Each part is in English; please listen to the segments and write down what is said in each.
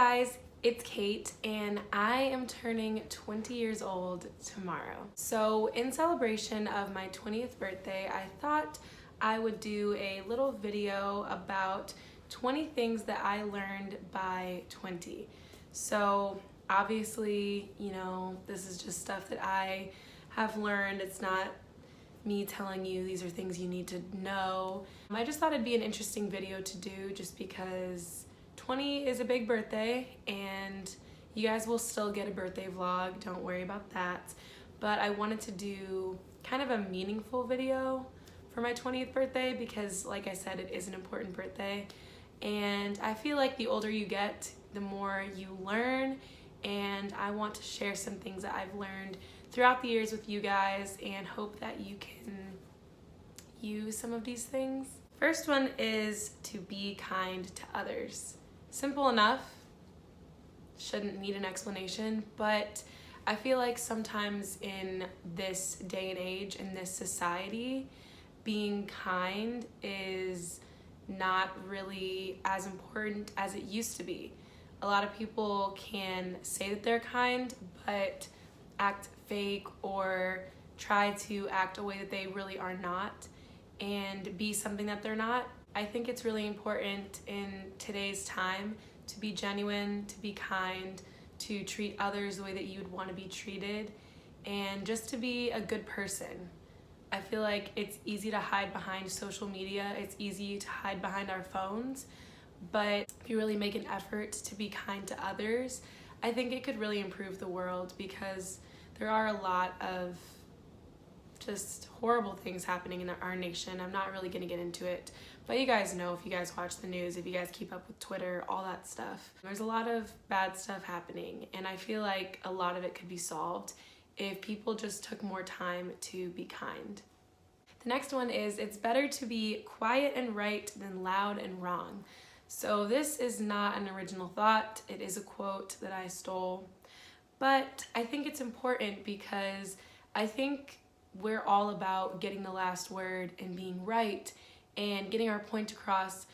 guys, it's Kate and I am turning 20 years old tomorrow. So in celebration of my 20th birthday, I thought I would do a little video about 20 things that I learned by 20. So obviously, this is just stuff that I have learned. It's not me telling you these are things you need to know. I just thought it'd be an interesting video to do just because 20 is a big birthday and you guys will still get a birthday vlog, don't worry about that. But I wanted to do kind of a meaningful video for my 20th birthday because, like I said, it is an important birthday. And I feel like the older you get, the more you learn, and I want to share some things that I've learned throughout the years with you guys and hope that you can use some of these things. First one is to be kind to others. Simple enough, shouldn't need an explanation, but I feel like sometimes in this day and age, in this society, being kind is not really as important as it used to be. A lot of people can say that they're kind, but act fake or try to act a way that they really are not and be something that they're not. I think it's really important in today's time to be genuine, to be kind, to treat others the way that you would want to be treated, and just to be a good person. I feel like it's easy to hide behind social media, it's easy to hide behind our phones, but if you really make an effort to be kind to others, I think it could really improve the world because there are a lot of just horrible things happening in our nation. I'm not really going to get into it, but you guys know if you guys watch the news, if you guys keep up with Twitter, all that stuff. There's a lot of bad stuff happening, and I feel like a lot of it could be solved if people just took more time to be kind. The next one is it's better to be quiet and right than loud and wrong. So this is not an original thought. It is a quote that I stole, but I think it's important because I think we're all about getting the last word and being right and getting our point across,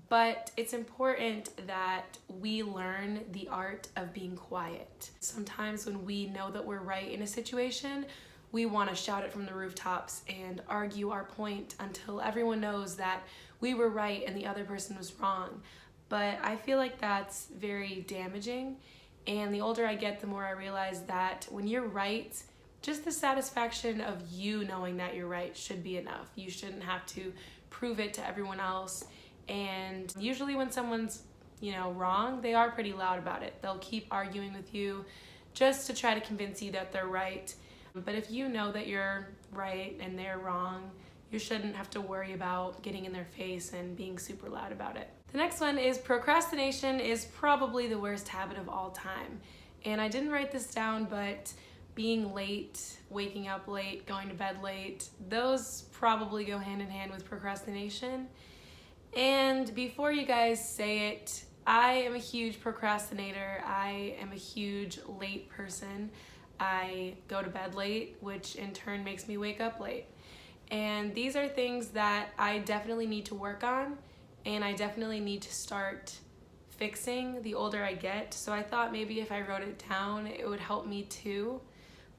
but it's important that we learn the art of being quiet. Sometimes when we know that we're right in a situation, we want to shout it from the rooftops and argue our point until everyone knows that we were right and the other person was wrong. But I feel like that's very damaging, and the older I get, the more I realize that when you're right, just the satisfaction of you knowing that you're right should be enough. You shouldn't have to prove it to everyone else. And usually when someone's, wrong, they are pretty loud about it. They'll keep arguing with you just to try to convince you that they're right. But if you know that you're right and they're wrong, you shouldn't have to worry about getting in their face and being super loud about it. The next one is procrastination is probably the worst habit of all time. And I didn't write this down, but being late, waking up late, going to bed late, those probably go hand in hand with procrastination. And before you guys say it, I am a huge procrastinator. I am a huge late person. I go to bed late, which in turn makes me wake up late. And these are things that I definitely need to work on, and I definitely need to start fixing the older I get. So I thought maybe if I wrote it down, it would help me too.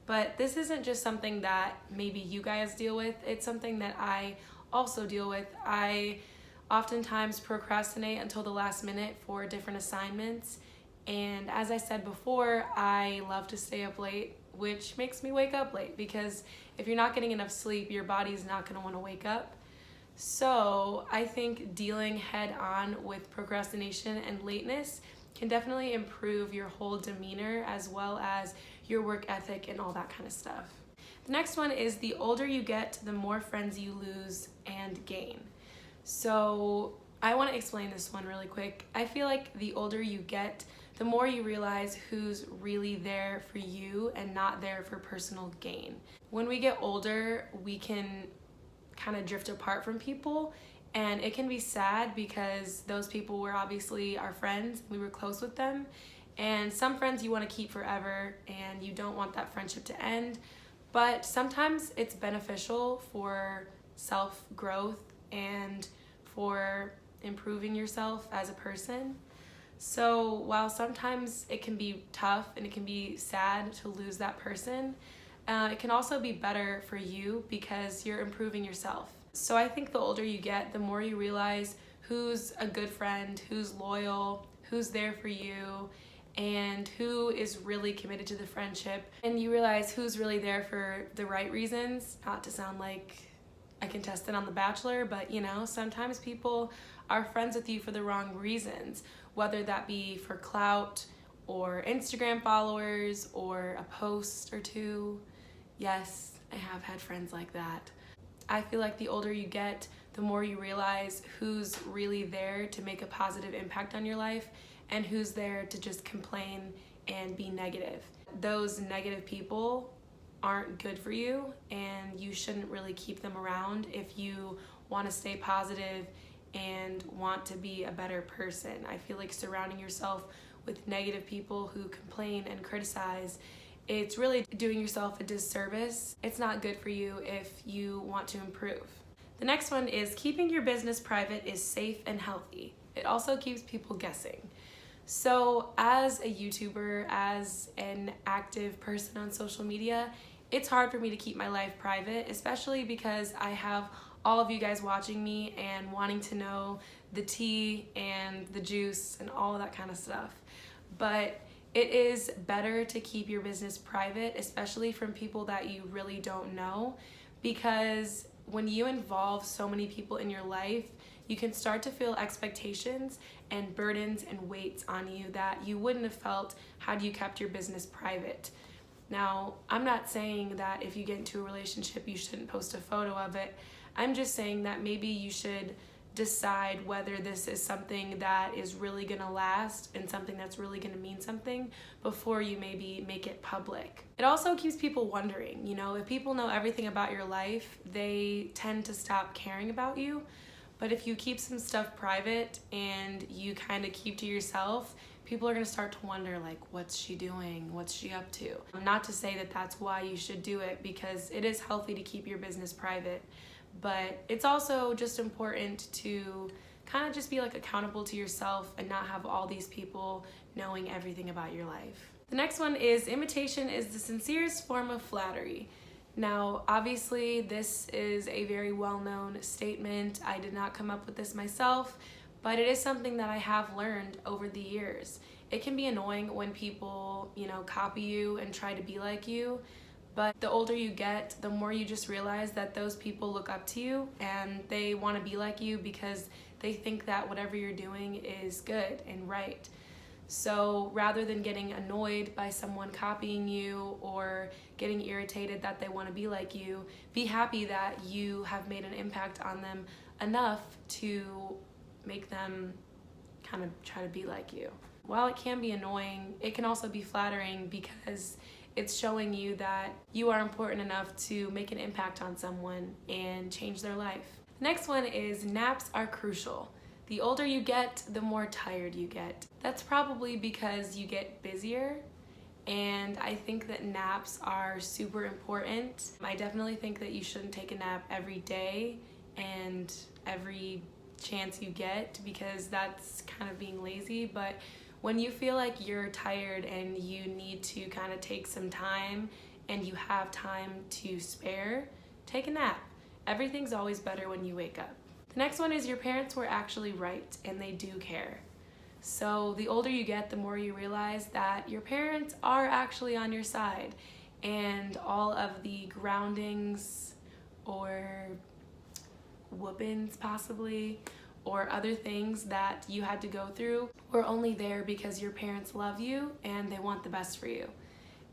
But this isn't just something that maybe you guys deal with, it's something that I also deal with. I oftentimes procrastinate until the last minute for different assignments. And as I said before, I love to stay up late, which makes me wake up late because if you're not getting enough sleep, your body's not going to want to wake up. So I think dealing head on with procrastination and lateness can definitely improve your whole demeanor as well as your work ethic and all that kind of stuff. The next one is the older you get, the more friends you lose and gain. So I want to explain this one really quick. I feel like the older you get, the more you realize who's really there for you and not there for personal gain. When we get older, we can kind of drift apart from people, and it can be sad because those people were obviously our friends, we were close with them, and some friends you want to keep forever and you don't want that friendship to end, but sometimes it's beneficial for self-growth and for improving yourself as a person. So while sometimes it can be tough and it can be sad to lose that person, it can also be better for you because you're improving yourself. So I think the older you get, the more you realize who's a good friend, who's loyal, who's there for you, and who is really committed to the friendship. And you realize who's really there for the right reasons, not to sound like a contestant on The Bachelor, but sometimes people are friends with you for the wrong reasons, whether that be for clout or Instagram followers or a post or two. Yes, I have had friends like that. I feel like the older you get, the more you realize who's really there to make a positive impact on your life and who's there to just complain and be negative. Those negative people aren't good for you, and you shouldn't really keep them around if you want to stay positive and want to be a better person. I feel like surrounding yourself with negative people who complain and criticize, it's really doing yourself a disservice. It's not good for you if you want to improve. The next one is keeping your business private is safe and healthy. It also keeps people guessing. So as a YouTuber, as an active person on social media, it's hard for me to keep my life private, especially because I have all of you guys watching me and wanting to know the tea and the juice and all of that kind of stuff. But it is better to keep your business private, especially from people that you really don't know, because when you involve so many people in your life, you can start to feel expectations and burdens and weights on you that you wouldn't have felt had you kept your business private. Now, I'm not saying that if you get into a relationship, you shouldn't post a photo of it. I'm just saying that maybe you should decide whether this is something that is really gonna last and something that's really gonna mean something before you maybe make it public. It also keeps people wondering, if people know everything about your life, they tend to stop caring about you. But if you keep some stuff private and you kind of keep to yourself, people are going to start to wonder, like, what's she doing? What's she up to? Not to say that that's why you should do it, because it is healthy to keep your business private. But it's also just important to kind of just be accountable to yourself and not have all these people knowing everything about your life. The next one is imitation is the sincerest form of flattery. Now, obviously, this is a very well-known statement. I did not come up with this myself, but it is something that I have learned over the years. It can be annoying when people, copy you and try to be like you, but the older you get, the more you just realize that those people look up to you and they want to be like you because they think that whatever you're doing is good and right. So rather than getting annoyed by someone copying you or getting irritated that they want to be like you, be happy that you have made an impact on them enough to make them kind of try to be like you. While it can be annoying, it can also be flattering because it's showing you that you are important enough to make an impact on someone and change their life. The next one is naps are crucial. The older you get, the more tired you get. That's probably because you get busier, and I think that naps are super important. I definitely think that you shouldn't take a nap every day and every chance you get, because that's kind of being lazy. But when you feel like you're tired and you need to kind of take some time and you have time to spare, take a nap. Everything's always better when you wake up. The next one is your parents were actually right and they do care. So the older you get, the more you realize that your parents are actually on your side, and all of the groundings or whoopings possibly or other things that you had to go through were only there because your parents love you and they want the best for you.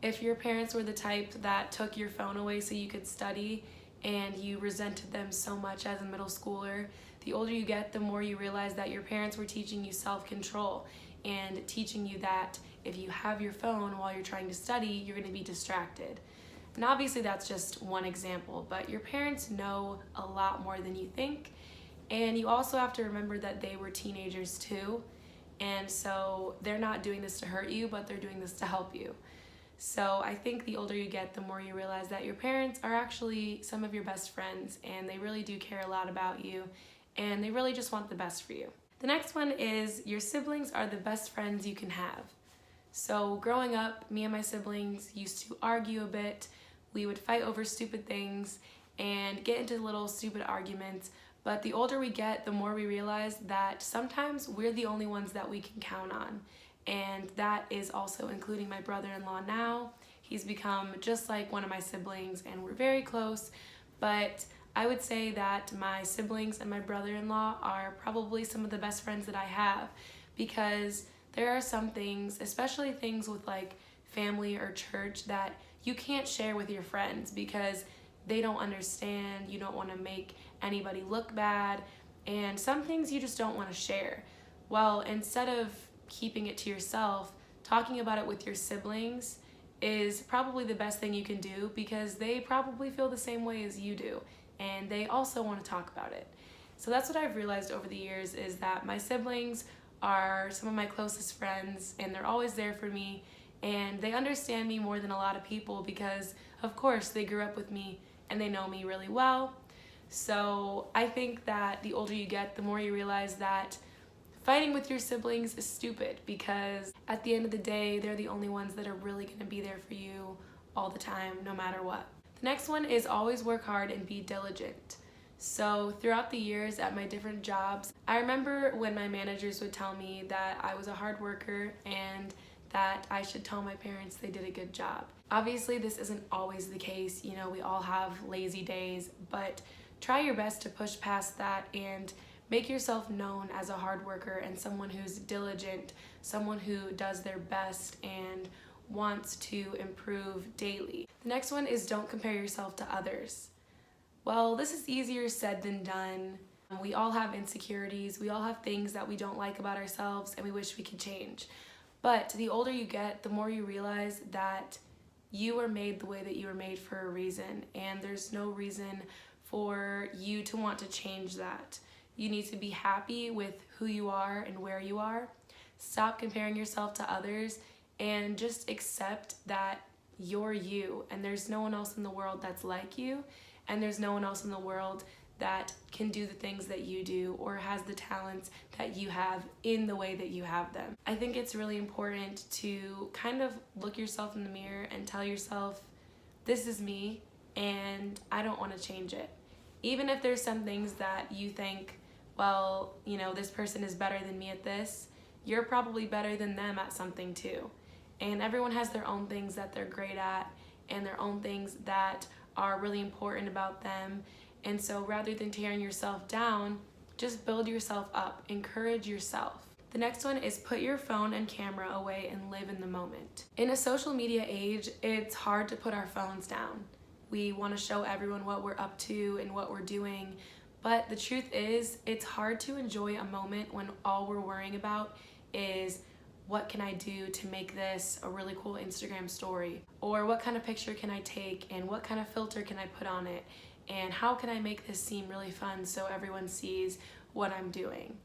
If your parents were the type that took your phone away so you could study and you resented them so much as a middle schooler, the older you get, the more you realize that your parents were teaching you self-control and teaching you that if you have your phone while you're trying to study, you're going to be distracted. And obviously that's just one example, but your parents know a lot more than you think. And you also have to remember that they were teenagers too. And so they're not doing this to hurt you, but they're doing this to help you. So I think the older you get, the more you realize that your parents are actually some of your best friends, and they really do care a lot about you, and they really just want the best for you. The next one is your siblings are the best friends you can have. So growing up, me and my siblings used to argue a bit. We would fight over stupid things and get into little stupid arguments. But the older we get, the more we realize that sometimes we're the only ones that we can count on. And that is also including my brother-in-law now. He's become just like one of my siblings and we're very close. But I would say that my siblings and my brother-in-law are probably some of the best friends that I have, because there are some things, especially things with like family or church, that you can't share with your friends because they don't understand. You don't want to make anybody look bad, and some things you just don't want to share. Well, instead of keeping it to yourself, talking about it with your siblings is probably the best thing you can do, because they probably feel the same way as you do and they also want to talk about it. So that's what I've realized over the years, is that my siblings are some of my closest friends and they're always there for me, and they understand me more than a lot of people because of course they grew up with me and they know me really well. So I think that the older you get, the more you realize that fighting with your siblings is stupid, because at the end of the day, they're the only ones that are really going to be there for you all the time, no matter what. The next one is always work hard and be diligent. So throughout the years at my different jobs, I remember when my managers would tell me that I was a hard worker and that I should tell my parents they did a good job. Obviously, this isn't always the case. You know, we all have lazy days, but try your best to push past that and make yourself known as a hard worker and someone who's diligent, someone who does their best and wants to improve daily. The next one is don't compare yourself to others. Well, this is easier said than done. We all have insecurities. We all have things that we don't like about ourselves and we wish we could change. But the older you get, the more you realize that you are made the way that you were made for a reason, and there's no reason for you to want to change that. You need to be happy with who you are and where you are. Stop comparing yourself to others and just accept that you're you, and there's no one else in the world that's like you, and there's no one else in the world that can do the things that you do or has the talents that you have in the way that you have them. I think it's really important to kind of look yourself in the mirror and tell yourself, this is me and I don't want to change it. Even if there's some things that you think, well, you know, this person is better than me at this, you're probably better than them at something too. And everyone has their own things that they're great at and their own things that are really important about them. And so rather than tearing yourself down, just build yourself up, encourage yourself. The next one is put your phone and camera away and live in the moment. In a social media age, it's hard to put our phones down. We want to show everyone what we're up to and what we're doing, but the truth is, it's hard to enjoy a moment when all we're worrying about is, what can I do to make this a really cool Instagram story? Or what kind of picture can I take and what kind of filter can I put on it? And how can I make this seem really fun so everyone sees what I'm doing?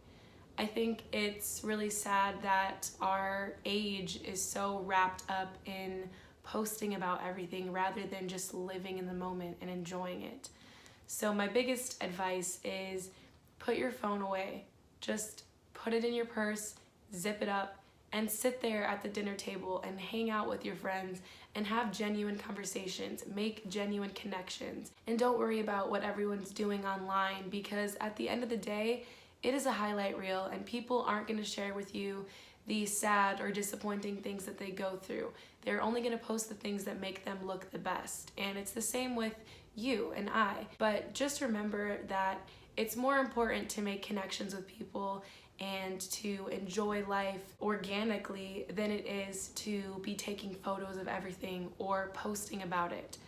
I think it's really sad that our age is so wrapped up in posting about everything rather than just living in the moment and enjoying it. So my biggest advice is put your phone away. Just put it in your purse, zip it up, and sit there at the dinner table and hang out with your friends and have genuine conversations, make genuine connections, and don't worry about what everyone's doing online, because at the end of the day, it is a highlight reel and people aren't going to share with you the sad or disappointing things that they go through. They're only going to post the things that make them look the best, and it's the same with you and I. But just remember that it's more important to make connections with people and to enjoy life organically than it is to be taking photos of everything or posting about it,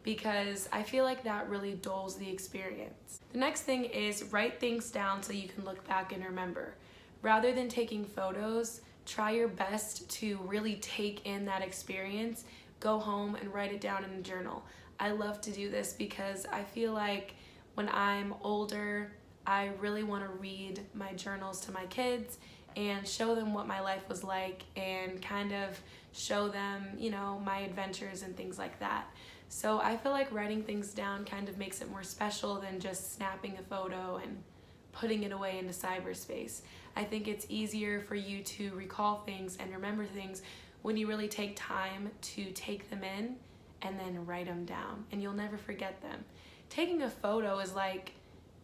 because I feel like that really dulls the experience. The next thing is write things down so you can look back and remember. Rather than taking photos, try your best to really take in that experience, go home and write it down in a journal. I love to do this because I feel like when I'm older, I really want to read my journals to my kids and show them what my life was like and kind of show them, you know, my adventures and things like that. So I feel like writing things down kind of makes it more special than just snapping a photo and putting it away into cyberspace. I think it's easier for you to recall things and remember things when you really take time to take them in and then write them down, and you'll never forget them. Taking a photo is like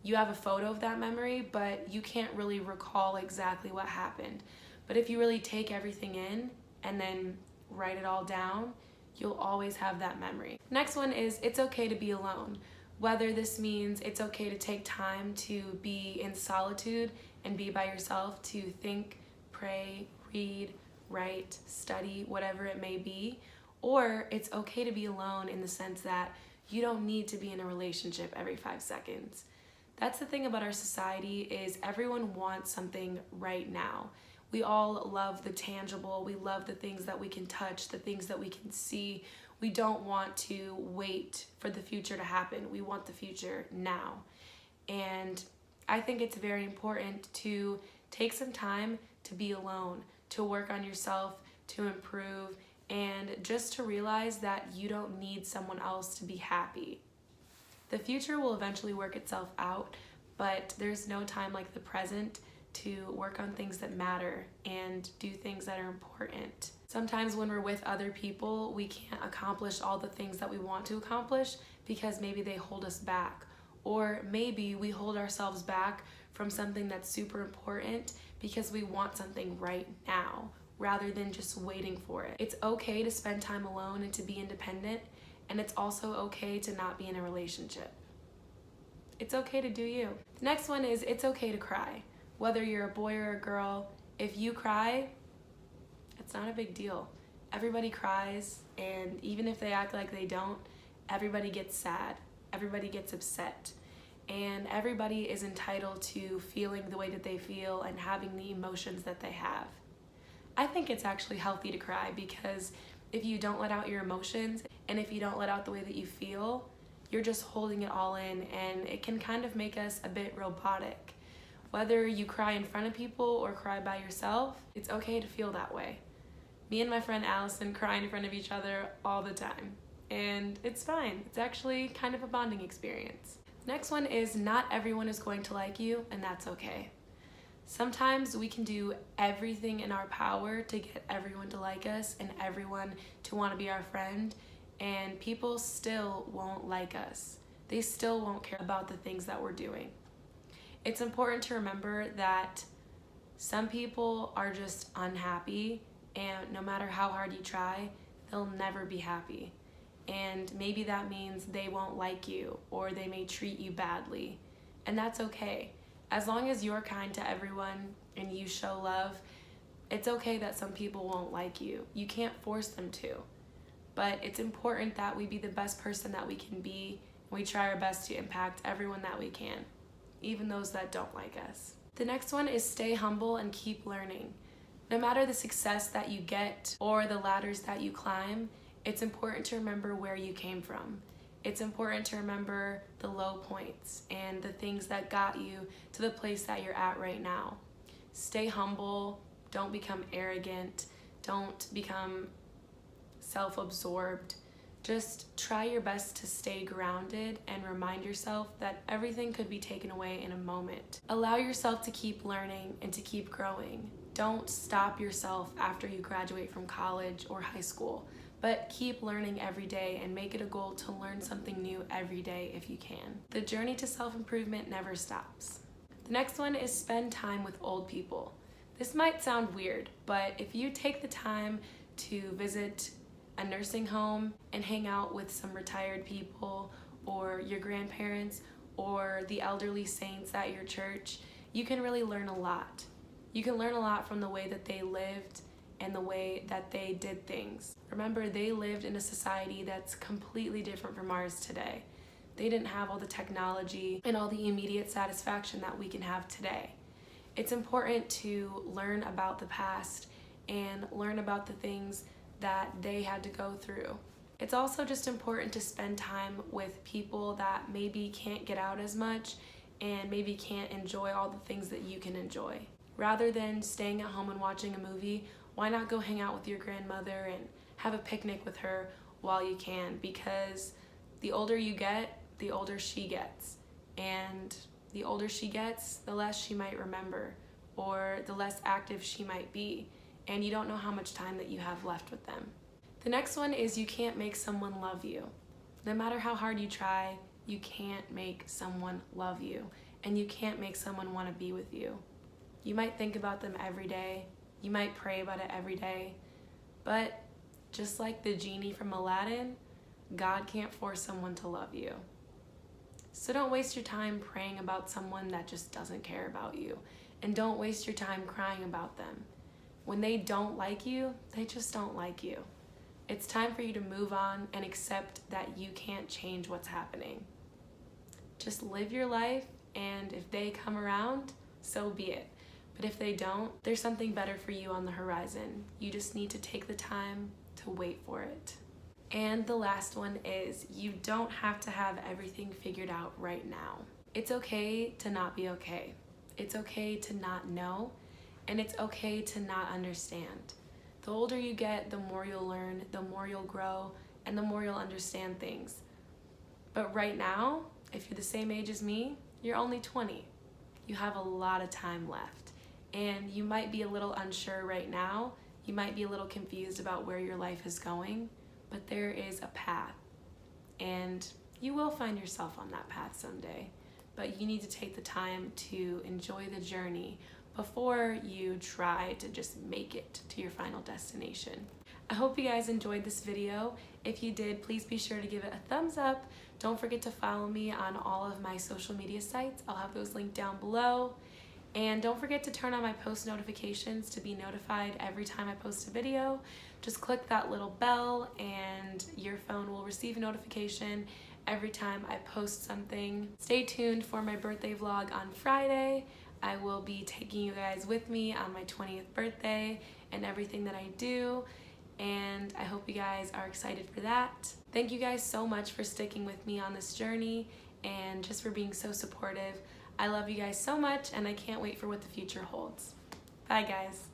you have a photo of that memory, but you can't really recall exactly what happened. But if you really take everything in and then write it all down, you'll always have that memory. Next one is it's okay to be alone. Whether this means it's okay to take time to be in solitude and be by yourself, to think, pray, read, write, study, whatever it may be, or it's okay to be alone in the sense that you don't need to be in a relationship every 5 seconds. That's the thing about our society, is everyone wants something right now. We all love the tangible. We love the things that we can touch, the things that we can see. We don't want to wait for the future to happen. We want the future now. And I think it's very important to take some time to be alone, to work on yourself, to improve, and just to realize that you don't need someone else to be happy. The future will eventually work itself out, but there's no time like the present to work on things that matter and do things that are important. Sometimes when we're with other people, we can't accomplish all the things that we want to accomplish because maybe they hold us back. Or maybe we hold ourselves back from something that's super important because we want something right now rather than just waiting for it. It's okay to spend time alone and to be independent, and it's also okay to not be in a relationship. It's okay to do you. The next one is it's okay to cry. Whether you're a boy or a girl, if you cry, it's not a big deal. Everybody cries, and even if they act like they don't, everybody gets sad, everybody gets upset, and everybody is entitled to feeling the way that they feel and having the emotions that they have. I think it's actually healthy to cry, because if you don't let out your emotions and if you don't let out the way that you feel, you're just holding it all in, and it can kind of make us a bit robotic. Whether you cry in front of people or cry by yourself, it's okay to feel that way. Me and my friend Allison cry in front of each other all the time, and it's fine. It's actually kind of a bonding experience. Next one is not everyone is going to like you, and that's okay. Sometimes we can do everything in our power to get everyone to like us and everyone to want to be our friend, and people still won't like us. They still won't care about the things that we're doing. It's important to remember that some people are just unhappy, and no matter how hard you try, they'll never be happy. And maybe that means they won't like you, or they may treat you badly, and that's okay. As long as you're kind to everyone and you show love, it's okay that some people won't like you. You can't force them to. But it's important that we be the best person that we can be, and we try our best to impact everyone that we can, even those that don't like us. The next one is stay humble and keep learning. No matter the success that you get or the ladders that you climb, it's important to remember where you came from. It's important to remember the low points and the things that got you to the place that you're at right now. Stay humble, don't become arrogant, don't become self-absorbed. Just try your best to stay grounded and remind yourself that everything could be taken away in a moment. Allow yourself to keep learning and to keep growing. Don't stop yourself after you graduate from college or high school, but keep learning every day and make it a goal to learn something new every day if you can. The journey to self-improvement never stops. The next one is spend time with old people. This might sound weird, but if you take the time to visit a nursing home and hang out with some retired people or your grandparents or the elderly saints at your church, you can really learn a lot. You can learn a lot from the way that they lived and the way that they did things. Remember, they lived in a society that's completely different from ours today. They didn't have all the technology and all the immediate satisfaction that we can have today. It's important to learn about the past and learn about the things that they had to go through. It's also just important to spend time with people that maybe can't get out as much and maybe can't enjoy all the things that you can enjoy. Rather than staying at home and watching a movie, why not go hang out with your grandmother and have a picnic with her while you can? Because the older you get, the older she gets. And The older she gets, the less she might remember, or the less active she might be, and you don't know how much time that you have left with them. The next one is you can't make someone love you. No matter how hard you try, you can't make someone love you, and you can't make someone want to be with you. You might think about them every day, you might pray about it every day, but just like the genie from Aladdin, God can't force someone to love you. So don't waste your time praying about someone that just doesn't care about you, and don't waste your time crying about them. When they don't like you, they just don't like you. It's time for you to move on and accept that you can't change what's happening. Just live your life, and if they come around, so be it. But if they don't, there's something better for you on the horizon. You just need to take the time to wait for it. And the last one is you don't have to have everything figured out right now. It's okay to not be okay. It's okay to not know, and it's okay to not understand. The older you get, the more you'll learn, the more you'll grow, and the more you'll understand things. But right now, if you're the same age as me, you're only 20. You have a lot of time left, and you might be a little unsure right now. You might be a little confused about where your life is going, but there is a path, and you will find yourself on that path someday. But you need to take the time to enjoy the journey before you try to just make it to your final destination. I hope you guys enjoyed this video. If you did, please be sure to give it a thumbs up. Don't forget to follow me on all of my social media sites. I'll have those linked down below. And don't forget to turn on my post notifications to be notified every time I post a video. Just click that little bell and your phone will receive a notification every time I post something. Stay tuned for my birthday vlog on Friday. I will be taking you guys with me on my 20th birthday and everything that I do, and I hope you guys are excited for that. Thank you guys so much for sticking with me on this journey and just for being so supportive. I love you guys so much, and I can't wait for what the future holds. Bye guys.